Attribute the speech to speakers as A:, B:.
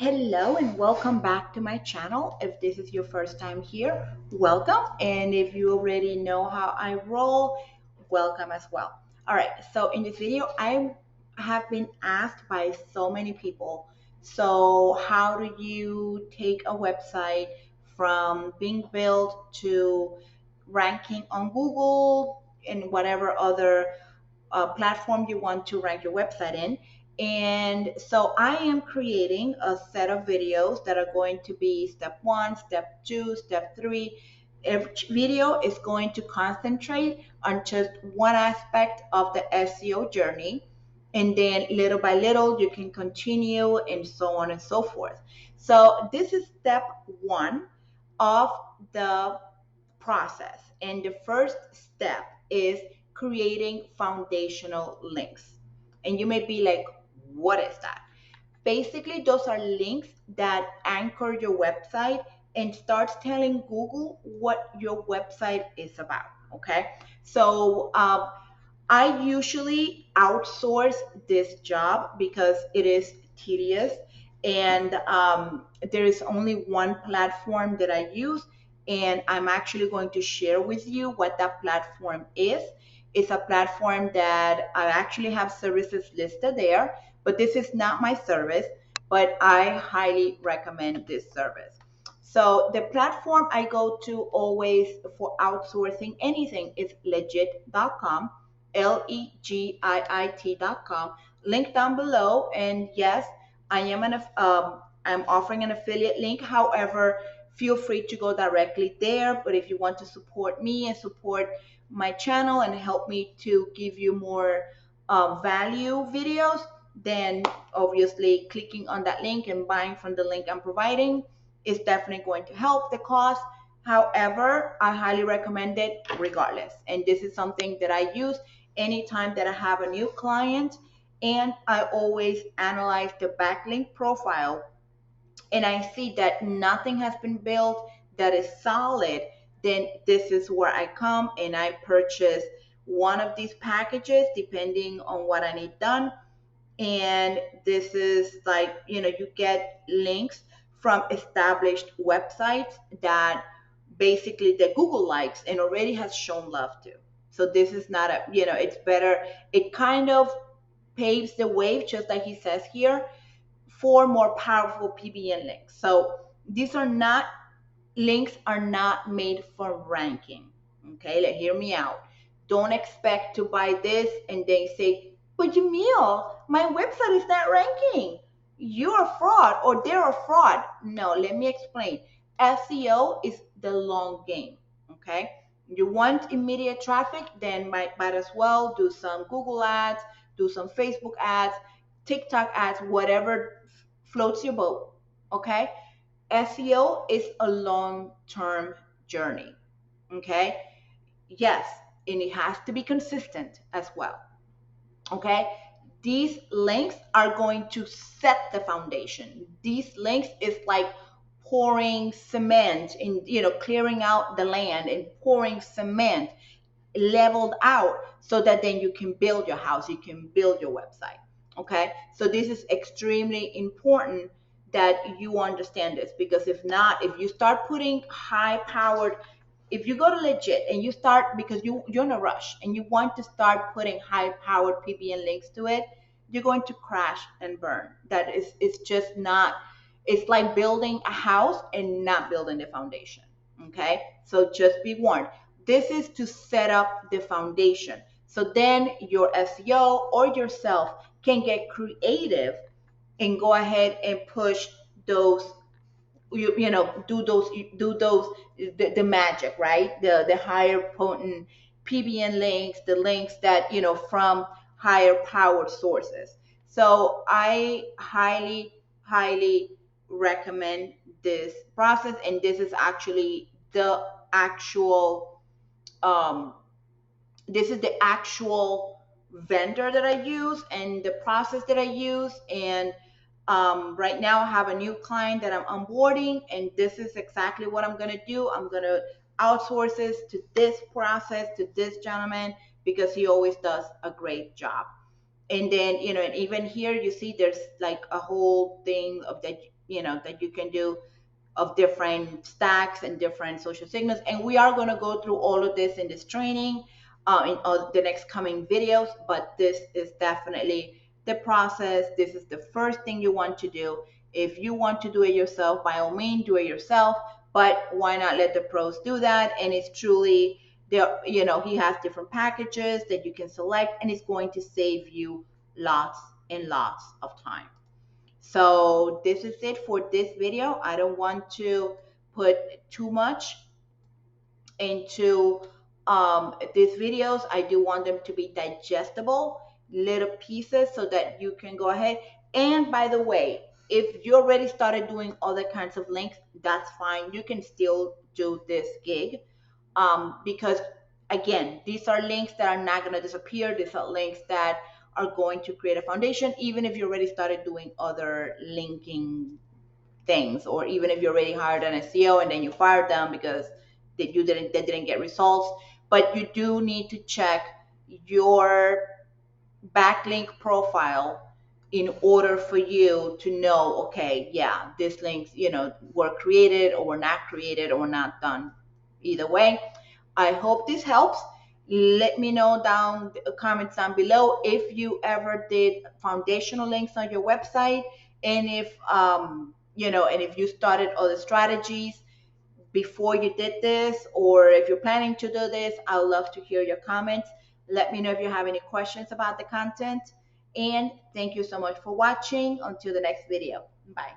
A: Hello and welcome back to my channel. If this is your first time here, welcome. And if you already know how I roll, welcome as well. All right, so in this video, I have been asked by so many people, so how do you take a website from being built to ranking on Google and whatever other platform you want to rank your website in. And so I am creating a set of videos that are going to be step one, step two, step three. Each video is going to concentrate on just one aspect of the SEO journey. And then little by little, you can continue and so on and so forth. So this is step one of the process. And the first step is creating foundational links. And you may be like, what is that? Basically, those are links that anchor your website and starts telling Google what your website is about. Okay. So I usually outsource this job because it is tedious, and there is only one platform that I use, and I'm actually going to share with you what that platform is. It's a platform that I actually have services listed there, but this is not my service, but I highly recommend this service. So the platform I go to always for outsourcing anything is legit.com, legit.com. Link down below. And yes, I'm offering an affiliate link. However, feel free to go directly there. But if you want to support me and support my channel and help me to give you more value videos, then obviously clicking on that link and buying from the link I'm providing is definitely going to help the cause. However, I highly recommend it regardless. And this is something that I use anytime that I have a new client. And I always analyze the backlink profile, and I see that nothing has been built that is solid. Then this is where I come and I purchase one of these packages depending on what I need done. And this is like, you get links from established websites that basically the Google likes and already has shown love to. So this is not it's better. It kind of paves the way, just like he says here, for more powerful PBN links. So these are not links are not made for ranking. Okay, hear me out. Don't expect to buy this and then say, but Jamil, my website is not ranking. You're a fraud or they're a fraud. No, let me explain. SEO is the long game. Okay. You want immediate traffic, then might as well do some Google ads, do some Facebook ads, TikTok ads, whatever floats your boat. Okay. SEO is a long-term journey. Okay. Yes, and it has to be consistent as well. Okay. These links are going to set the foundation. These links is like pouring cement and clearing out the land and pouring cement leveled out so that then you can build your house, you can build your website. Okay. So this is extremely important that you understand this, because if not, if you start putting high powered, if you go to legit and you start, because you're in a rush and you want to start putting high powered PBN links to it, you're going to crash and burn. That is, it's just not, it's like building a house and not building the foundation. Okay. So just be warned. This is to set up the foundation. So then your SEO or yourself can get creative and go ahead and push those, do those the magic, right? The higher potent PBN links, the links that, from higher powered sources. So I highly recommend this process. And this is actually the actual um, this is the actual vendor that I use and the process that I use. And right now I have a new client that I'm onboarding, and this is exactly what I'm going to do. I'm going to outsource this to this process, to this gentleman, because he always does a great job. And then, and even here you see there's like a whole thing of that that you can do of different stacks and different social signals. And we are going to go through all of this in this training, in the next coming videos. But this is definitely the process. This is the first thing you want to do. If you want to do it yourself, by all means, do it yourself. But why not let the pros do that? And it's truly there. He has different packages that you can select, and it's going to save you lots and lots of time. So this is it for this video. I don't want to put too much into these videos. I do want them to be digestible, little pieces, so that you can go ahead. And by the way, if you already started doing other kinds of links, that's fine. You can still do this gig, because again, these are links that are not going to disappear. These are links that are going to create a foundation, even if you already started doing other linking things, or even if you already hired an SEO and then you fired them because they didn't get results. But you do need to check your backlink profile in order for you to know, okay, yeah, these links, were created or were not created or were not done. Either way, I hope this helps. Let me know down the comments down below if you ever did foundational links on your website, and if and if you started other strategies before you did this, or if you're planning to do this. I would love to hear your comments. Let me know if you have any questions about the content. And thank you so much for watching. Until the next video. Bye.